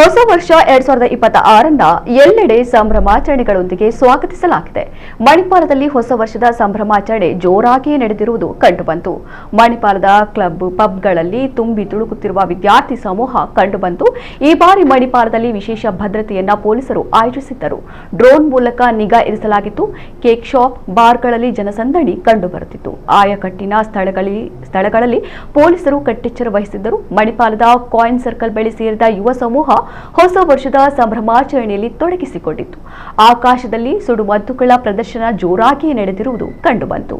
ಹೊಸ ವರ್ಷ 2026 ಎಲ್ಲೆಡೆ ಸಂಭ್ರಮಾಚರಣೆಗಳೊಂದಿಗೆ ಸ್ವಾಗತಿಸಲಾಗಿದೆ. ಮಣಿಪಾಲದಲ್ಲಿ ಹೊಸ ವರ್ಷದ ಸಂಭ್ರಮಾಚರಣೆ ಜೋರಾಗಿ ನಡೆದಿರುವುದು ಕಂಡುಬಂತು. ಮಣಿಪಾಲದ ಕ್ಲಬ್ ಪಬ್ಗಳಲ್ಲಿ ತುಂಬಿ ತುಳುಕುತ್ತಿರುವ ವಿದ್ಯಾರ್ಥಿ ಸಮೂಹ ಕಂಡುಬಂತು. ಈ ಬಾರಿ ಮಣಿಪಾಲದಲ್ಲಿ ವಿಶೇಷ ಭದ್ರತೆಯನ್ನ ಪೊಲೀಸರು ಆಯೋಜಿಸಿದ್ದರು. ಡ್ರೋನ್ ಮೂಲಕ ನಿಗಾ ಇರಿಸಲಾಗಿತ್ತು. ಕೇಕ್ ಶಾಪ್, ಬಾರ್ಗಳಲ್ಲಿ ಜನಸಂದಣಿ ಕಂಡುಬರುತ್ತಿತ್ತು. ಆಯಕಟ್ಟಿನ ಸ್ಥಳಗಳಲ್ಲಿ ಪೊಲೀಸರು ಕಟ್ಟೆಚ್ಚರ ವಹಿಸಿದ್ದರು. ಮಣಿಪಾಲದ ಕಾಯಿನ್ ಸರ್ಕಲ್ ಬಳಿ ಸೇರಿದ ಯುವ ಸಮೂಹ ಹೊಸ ವರ್ಷದ ಸಂಭ್ರಮಾಚರಣೆಯಲ್ಲಿ ತೊಡಗಿಸಿಕೊಂಡಿತ್ತು. ಆಕಾಶದಲ್ಲಿ ಸುಡುಮದ್ದುಗಳ ಪ್ರದರ್ಶನ ಜೋರಾಗಿ ನಡೆದಿರುವುದು ಕಂಡುಬಂತು.